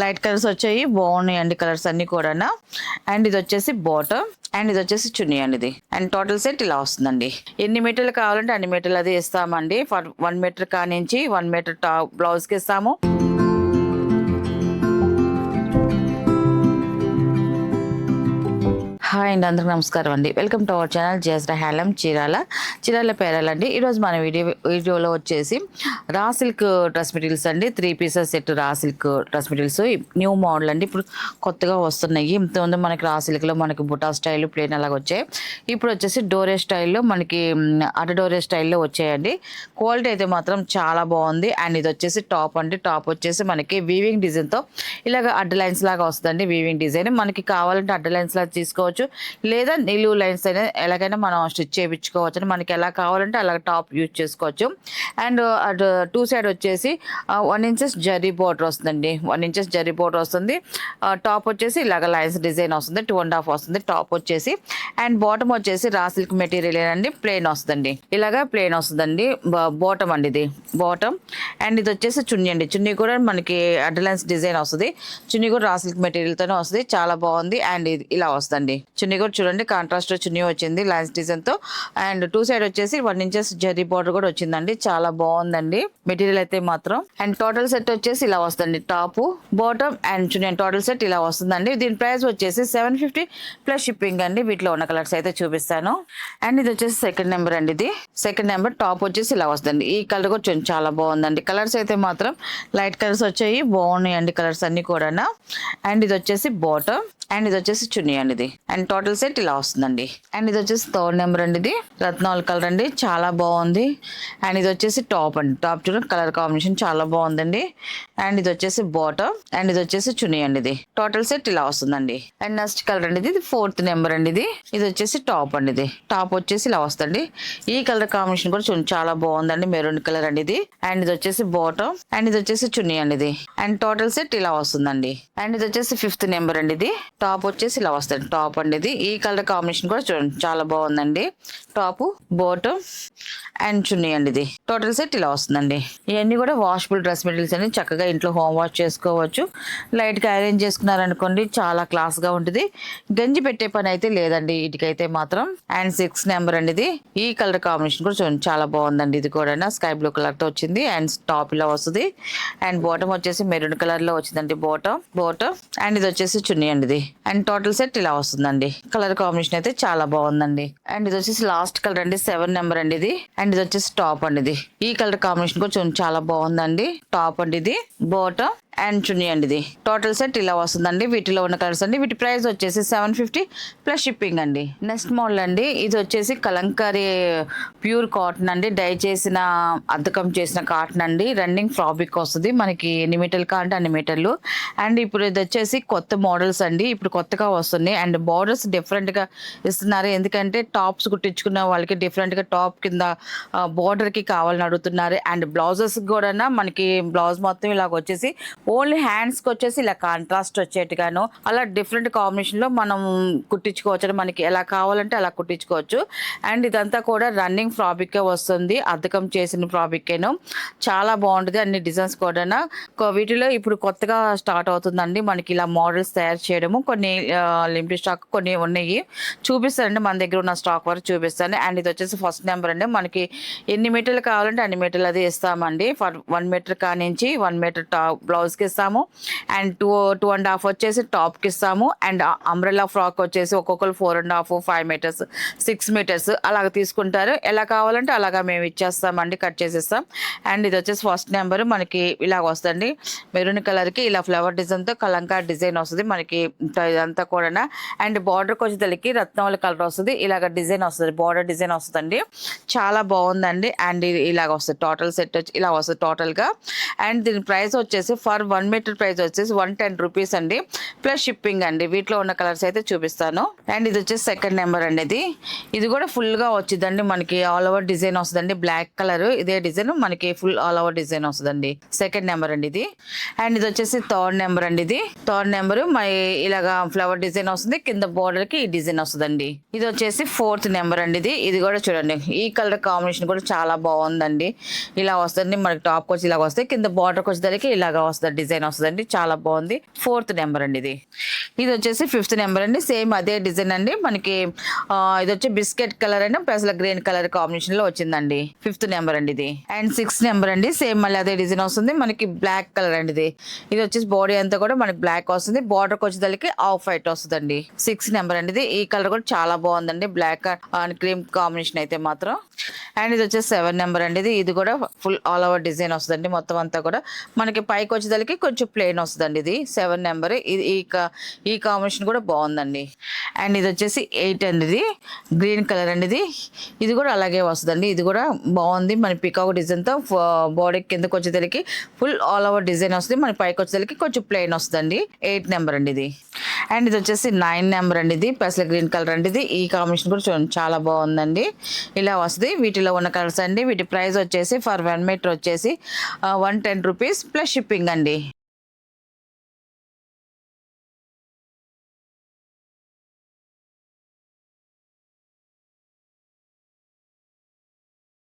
Light colours వచ్చాయి, బాగున్నాయండి colours అన్ని కూడా. అండ్ ఇది వచ్చేసి బాటమ్ అండ్ ఇది వచ్చేసి చున్నీ అండి ఇది. అండ్ టోటల్ సెట్ ఇలా వస్తుందండి. ఎన్ని మీటర్లు కావాలంటే అన్ని మీటర్లు అది ఇస్తామండి. 1 మీటర్ కానించి 1 మీటర్ బ్లౌజ్ కి ఇస్తాము. హాయ్ అండి, అందరికి నమస్కారం అండి. Welcome to our channel Jesra handloom Chirala పేరాలండి. ఈరోజు మన వీడియోలో వచ్చేసి రా సిల్క్ డ్రెస్ మెటీరియల్స్ అండి. 3 pieces set raw silk dress materials new model అండి. ఇప్పుడు కొత్తగా వస్తున్నాయి. ఇంతకుముందు మనకి రా సిల్క్లో మనకి బుటా స్టైల్ ప్లేన్ అలాగ వచ్చాయి. ఇప్పుడు వచ్చేసి డోరే స్టైల్లో మనకి డోరే స్టైల్లో వచ్చాయండి. క్వాలిటీ అయితే మాత్రం చాలా బాగుంది. అండ్ ఇది వచ్చేసి టాప్ అండి. టాప్ వచ్చేసి మనకి వీవింగ్ డిజైన్తో ఇలాగ అడ్డ లైన్స్ లాగా వస్తుందండి. వీవింగ్ డిజైన్ మనకి కావాలంటే అడ్డ లైన్స్ లాగా తీసుకోవచ్చు, లేదా నిలువు లైన్స్ అయినా ఎలాగైనా మనం స్టిచ్ చేయించుకోవచ్చు అని. మనకి ఎలా కావాలంటే అలా టాప్ యూజ్ చేసుకోవచ్చు. అండ్ అటు 2 సైడ్ వచ్చేసి 1 ఇంచెస్ జరీ బోర్డర్ వస్తుందండి. 1 ఇంచెస్ జరీ బోర్డర్ వస్తుంది. టాప్ వచ్చేసి ఇలాగ లైన్స్ డిజైన్ వస్తుంది. 2.5 వస్తుంది టాప్ వచ్చేసి. అండ్ బాటమ్ వచ్చేసి రా సిల్క్ మెటీరియల్ అండి. ప్లెయిన్ వస్తుందండి. ఇలాగా ప్లెయిన్ వస్తుందండి. బాటమ్ అండి ఇది బాటమ్. అండ్ ఇది వచ్చేసి చున్నీ అండి. చున్నీ కూడా మనకి అడ్లైన్స్ డిజైన్ వస్తుంది. చున్నీ కూడా రా సిల్క్ మెటీరియల్తోనే వస్తుంది. చాలా బాగుంది. అండ్ ఇది ఇలా వస్తుంది. చున్నీ కూడా చూడండి, కాంట్రాస్ట్ చున్నీ వచ్చింది లైన్స్ డిజైన్ తో. అండ్ 2 సైడ్ వచ్చేసి 1 ఇంచెస్ జరీ బార్డర్ కూడా వచ్చిందండి. చాలా బాగుందండి మెటీరియల్ అయితే మాత్రం. అండ్ టోటల్ సెట్ వచ్చేసి ఇలా వస్తుంది. Top bottom and chunni total set ఇలా వస్తుందండి. దీని ప్రైస్ వచ్చేసి 750 ప్లస్ షిప్పింగ్ అండి. వీటిలో ఉన్న కలర్స్ అయితే చూపిస్తాను. అండ్ ఇది వచ్చేసి సెకండ్ నెంబర్ అండి. ఇది సెకండ్ నెంబర్. టాప్ వచ్చేసి ఇలా వస్తుంది. ఈ కలర్ కూడా చాలా బాగుందండి. కలర్స్ అయితే మాత్రం లైట్ కలర్స్ వచ్చాయి, బాగున్నాయండి కలర్స్ అన్ని కూడా. అండ్ ఇది వచ్చేసి బాటమ్ అండ్ ఇది వచ్చేసి చున్నీ అండి ఇది. అండ్ టోటల్ సెట్ ఇలా వస్తుందండి. అండ్ ఇది వచ్చేసి థర్డ్ నెంబర్ అండి. ఇది రత్నాల్ కలర్ అండి, చాలా బాగుంది. అండ్ ఇది వచ్చేసి టాప్ అండి. టాప్ చూడండి, కలర్ కాంబినేషన్ చాలా బాగుందండి. అండ్ ఇది వచ్చేసి బాటమ్ అండ్ ఇది వచ్చేసి చున్నీ అండి ఇది. టోటల్ సెట్ ఇలా వస్తుందండి. అండ్ నెక్స్ట్ కలర్ అండి ఇది 4th నెంబర్ అండి. ఇది వచ్చేసి టాప్ అండి. ఇది టాప్ వచ్చేసి ఇలా వస్తుంది. ఈ కలర్ కాంబినేషన్ కూడా చూడండి చాలా బాగుందండి. మెరూన్ కలర్ అండి ఇది. అండ్ ఇది వచ్చేసి బాటమ్ అండ్ ఇది వచ్చేసి చున్నీ అండి ఇది. అండ్ టోటల్ సెట్ ఇలా వస్తుందండి. అండ్ ఇది వచ్చేసి 5th నెంబర్ అండి. ఇది టాప్ వచ్చేసి ఇలా వస్తుంది. టాప్ అండి ఇది. ఈ కలర్ కాంబినేషన్ కూడా చూడండి చాలా బాగుందండి. టాప్ బాటమ్ అండ్ చున్నీ అండి ఇది. టోటల్ సెట్ ఇలా వస్తుందండి. ఇవన్నీ కూడా వాషబుల్ డ్రెస్ మెటీరియల్స్ అని చక్కగా ఇంట్లో హోమ్ వాష్ చేసుకోవచ్చు. లైట్ గా అరేంజ్ చేసుకున్నారనుకోండి చాలా క్లాస్ గా ఉంటుంది. గంజి పెట్టే పని అయితే లేదండి వీటికైతే మాత్రం. అండ్ 6th నెంబర్ అండి. ఇది ఈ కలర్ కాంబినేషన్ కూడా చూడండి చాలా బాగుందండి. ఇది కూడా స్కై బ్లూ కలర్ తో వచ్చింది. అండ్ టాప్ ఇలా వస్తుంది. అండ్ బాటమ్ వచ్చేసి మెరూన్ కలర్ లో వచ్చిందండి. బాటమ్ అండ్ ఇది వచ్చేసి చున్నీ అండి ఇది. అండ్ టోటల్ సెట్ ఇలా వస్తుందండి. కలర్ కాంబినేషన్ అయితే చాలా బాగుందండి. అండ్ ఇది వచ్చేసి లాస్ట్ కలర్ అండి. 7 నెంబర్ అండి ఇది. అండ్ ఇది వచ్చేసి టాప్ అండి ఇది. ఈ కలర్ కాంబినేషన్ కూడా చాలా బాగుందండి. టాప్ అండి ఇది. బాటమ్ అండ్ చున్నీ అండి ఇది. టోటల్ సెట్ ఇలా వస్తుందండి. వీటిలో ఉన్న కలర్స్ అండి. వీటి ప్రైస్ వచ్చేసి 750 ప్లస్ షిప్పింగ్ అండి. నెక్స్ట్ మోడల్ అండి. ఇది వచ్చేసి కలంకారీ ప్యూర్ కాటన్ అండి. డై చేసిన అద్దకం చేసిన కాటన్ అండి. రన్నింగ్ ఫ్రాబ్రిక్ వస్తుంది. మనకి ఎన్ని మీటర్లు కావాలంటే అన్ని మీటర్లు. అండ్ ఇప్పుడు ఇది వచ్చేసి కొత్త మోడల్స్ అండి. ఇప్పుడు కొత్తగా వస్తున్నాయి. అండ్ బార్డర్స్ డిఫరెంట్ గా ఇస్తున్నారు. ఎందుకంటే టాప్స్ కుట్టించుకున్న వాళ్ళకి డిఫరెంట్ గా టాప్ కింద బార్డర్ కి కావాలని అడుగుతున్నారు. అండ్ బ్లౌజెస్ కూడా మనకి బ్లౌజ్ మొత్తం ఇలాగ వచ్చేసి ఓన్లీ హ్యాండ్స్ కి వచ్చేసి ఇలా కాంట్రాస్ట్ వచ్చేట్టుగాను అలా డిఫరెంట్ కాంబినేషన్ లో మనం కుట్టించుకోవచ్చు. మనకి ఎలా కావాలంటే అలా కుట్టించుకోవచ్చు. అండ్ ఇదంతా కూడా రన్నింగ్ ఫ్రాబ్రిక్ వస్తుంది. అద్దకం చేసిన ఫ్రాబ్రిక్ చాలా బాగుంటుంది. అన్ని డిజైన్స్ కూడా వీటిలో ఇప్పుడు కొత్తగా స్టార్ట్ అవుతుందండి. మనకి ఇలా మోడల్స్ తయారు చేయడము. కొన్ని లిమిటెడ్ స్టాక్ కొన్ని ఉన్నాయి, చూపిస్తానండి. మన దగ్గర ఉన్న స్టాక్ వరకు చూపిస్తాను. అండ్ ఇది వచ్చేసి 1st నెంబర్ అండి. మనకి ఎన్ని మీటర్లు కావాలంటే అన్ని మీటర్లు అది ఇస్తామండి. 1 మీటర్ కానించి 1 మీటర్ బ్లౌజ్ కి ఇస్తాము. అండ్ 2.5 వచ్చేసి టాప్ కి ఇస్తాము. అండ్ అంబ్రెల్లా ఫ్రాక్ వచ్చేసి ఒక్కొక్కరు 4.5 5 మీటర్స్ 6 మీటర్స్ అలాగ తీసుకుంటారు. ఎలా కావాలంటే అలాగా మేము ఇచ్చేస్తామండి, కట్ చేసేస్తాం. అండ్ ఇది వచ్చేసి 1st నెంబర్. మనకి ఇలాగ వస్తుంది. మెరూన్ కలర్ కి ఇలా ఫ్లవర్ డిజైన్ తో కలంకారీ డిజైన్ వస్తుంది మనకి ఇదంతా కూడా. అండ్ బార్డర్ వచ్చేసరికి రత్నావళి కలర్ వస్తుంది. ఇలాగ డిజైన్ వస్తుంది, బార్డర్ డిజైన్ వస్తుందండి. చాలా బాగుందండి. అండ్ ఇది ఇలాగ వస్తుంది. టోటల్ సెట్ వచ్చి ఇలా వస్తుంది టోటల్ గా. అండ్ దీని ప్రైస్ వచ్చేసి ఫర్ 1 మీటర్ ప్రైస్ వచ్చేసి 110 రూపీస్ అండి ప్లస్ షిప్పింగ్ అండి. వీటిలో ఉన్న కలర్స్ అయితే చూపిస్తాను. అండ్ ఇది వచ్చేసి 2nd నెంబర్ అండి. ఇది కూడా ఫుల్ గా వచ్చిందండి. మనకి ఆల్ ఓవర్ డిజైన్ వస్తుందండి. బ్లాక్ కలర్ ఇదే డిజైన్ మనకి ఫుల్ ఆల్ ఓవర్ డిజైన్ వస్తుందండి. 2nd నెంబర్ అండి ఇది. అండ్ ఇది వచ్చేసి 3rd నెంబర్ అండి. ఇది 3rd నెంబర్ ఇలాగా ఫ్లవర్ డిజైన్ వస్తుంది. కింద బోర్డర్ కి ఈ డిజైన్ వస్తుందండి. ఇది వచ్చేసి 4th నెంబర్ అండి. ఇది కూడా చూడండి, ఈ కలర్ కాంబినేషన్ కూడా చాలా బాగుందండి. ఇలా వస్తుంది మనకి టాప్ వచ్చి ఇలాగ వస్తాయి. కింద బార్డర్ వచ్చేసరికి ఇలాగా వస్తుంది. కలర్ డిజైన్ వస్తుందండి, చాలా బాగుంది. 4th నెంబర్ అండి ఇది. ఇది వచ్చేసి 5th నెంబర్ అండి, సేమ్ అదే డిజైన్ అండి. మనకి ఇది వచ్చి biscuit colour and plus green colour combination లో వచ్చిందండి. 5th నెంబర్ అండి ఇది. అండ్ 6th నెంబర్ అండి, సేమ్ మళ్ళీ అదే డిజైన్ వస్తుంది. మనకి బ్లాక్ కలర్ అండి ఇది. ఇది వచ్చేసి బాడీ అంతా కూడా మనకి బ్లాక్ వస్తుంది, బార్డర్ వచ్చేసరికి ఆఫ్ వైట్ వస్తుందండి. 6th నెంబర్ అండి ఇది. ఈ కలర్ కూడా చాలా బాగుందండి, బ్లాక్ అండ్ క్రీమ్ కాంబినేషన్ అయితే మాత్రం. అండ్ ఇది వచ్చేసి 7 నెంబర్ అండి ఇది. ఇది కూడా ఫుల్ ఆల్ ఓవర్ డిజైన్ వస్తుందండి, మొత్తం అంతా కూడా మనకి పైకి వచ్చేసరికి కొంచెం ప్లెయిన్ వస్తుందండి. ఇది 7 నెంబర్. ఇది ఈ కాంబినేషన్ కూడా బాగుందండి. అండ్ ఇది వచ్చేసి 8 అండి, ఇది గ్రీన్ కలర్ అండి ఇది. ఇది కూడా అలాగే వస్తుందండి, ఇది కూడా బాగుంది. మన పికాక్ డిజైన్ తో బాడీ కిందకి వచ్చేసరికి ఫుల్ ఆల్ ఓవర్ డిజైన్ వస్తుంది, మన పైకి వచ్చేసరికి కొంచెం ప్లెయిన్ వస్తుందండి. 8 నెంబర్ అండి ఇది. అండ్ ఇది వచ్చేసి 9 నెంబర్ అండి ఇది, పెసల గ్రీన్ కలర్ అండి ఇది. ఈ కాంబినేషన్ కూడా చూడండి చాలా బాగుందండి, ఇలా వస్తుంది. వీటిలో ఉన్న కలర్స్ అండి. వీటి ప్రైస్ వచ్చేసి ఫర్ 1 మీటర్ వచ్చేసి 110 రూపీస్ ప్లస్ షిప్పింగ్ అండి.